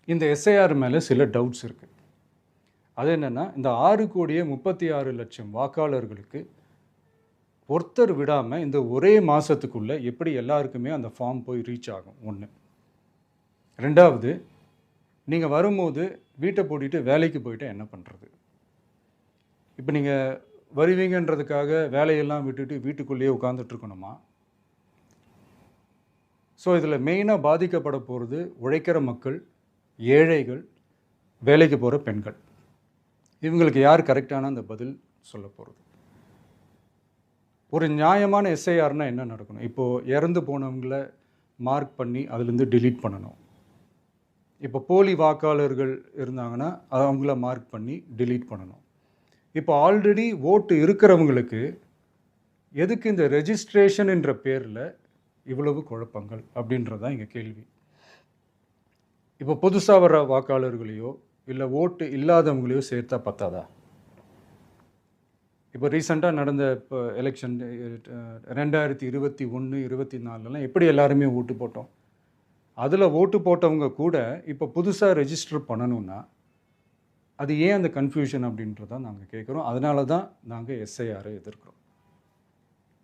இந்த எஸ்ஐஆர் மேலே சில டவுட்ஸ் இருக்குது. அது என்னென்னா, இந்த 6,36,00,000 வாக்காளர்களுக்கு ஒருத்தர் விடாமல் இந்த ஒரே மாதத்துக்குள்ளே எப்படி எல்லாருக்குமே அந்த ஃபார்ம் போய் ரீச் ஆகும்? ஒன்று. ரெண்டாவது, நீங்கள் வரும்போது வீட்டை பூட்டிட்டு வேலைக்கு போயிட்டு என்ன பண்ணுறது? இப்போ நீங்கள் வருவீங்கன்றதுக்காக வேலையெல்லாம் விட்டுட்டு வீட்டுக்குள்ளேயே உட்காந்துட்ருக்கணுமா? ஸோ இதில் மெயினாக பாதிக்கப்பட போகிறது உழைக்கிற மக்கள், ஏழைகள், வேலைக்கு போகிற பெண்கள். இவங்களுக்கு யார் கரெக்டான அந்த பதில் சொல்ல போகிறது? ஒரு நியாயமான எஸ்ஐஆர்னால் என்ன நடக்கணும்? இப்போது இறந்து போனவங்கள மார்க் பண்ணி அதுலேருந்து டிலீட் பண்ணணும். இப்போ போலி வாக்காளர்கள் இருந்தாங்கன்னா அவங்கள மார்க் பண்ணி டிலீட் பண்ணணும். இப்போ ஆல்ரெடி ஓட்டு இருக்கிறவங்களுக்கு எதுக்கு இந்த ரெஜிஸ்ட்ரேஷன் என்ற பேரில் இவ்வளவு குழப்பங்கள் அப்படின்றது தான் இங்கே கேள்வி. இப்போ புதுசாக வர வாக்காளர்களையோ இல்லை ஓட்டு இல்லாதவங்களையோ சேர்த்தா பத்தாதா? இப்போ ரீசெண்டாக நடந்த இப்போ எலெக்ஷன் 2021, 24 எப்படி எல்லாருமே ஓட்டு போட்டோம்? அதில் ஓட்டு போட்டவங்க கூட இப்போ புதுசாக ரெஜிஸ்டர் பண்ணணுன்னா அது ஏன் அந்த கன்ஃபியூஷன் அப்படின்றத நாங்கள் கேட்குறோம். அதனால தான் நாங்கள் எஸ்ஐஆரை எதிர்க்கிறோம்.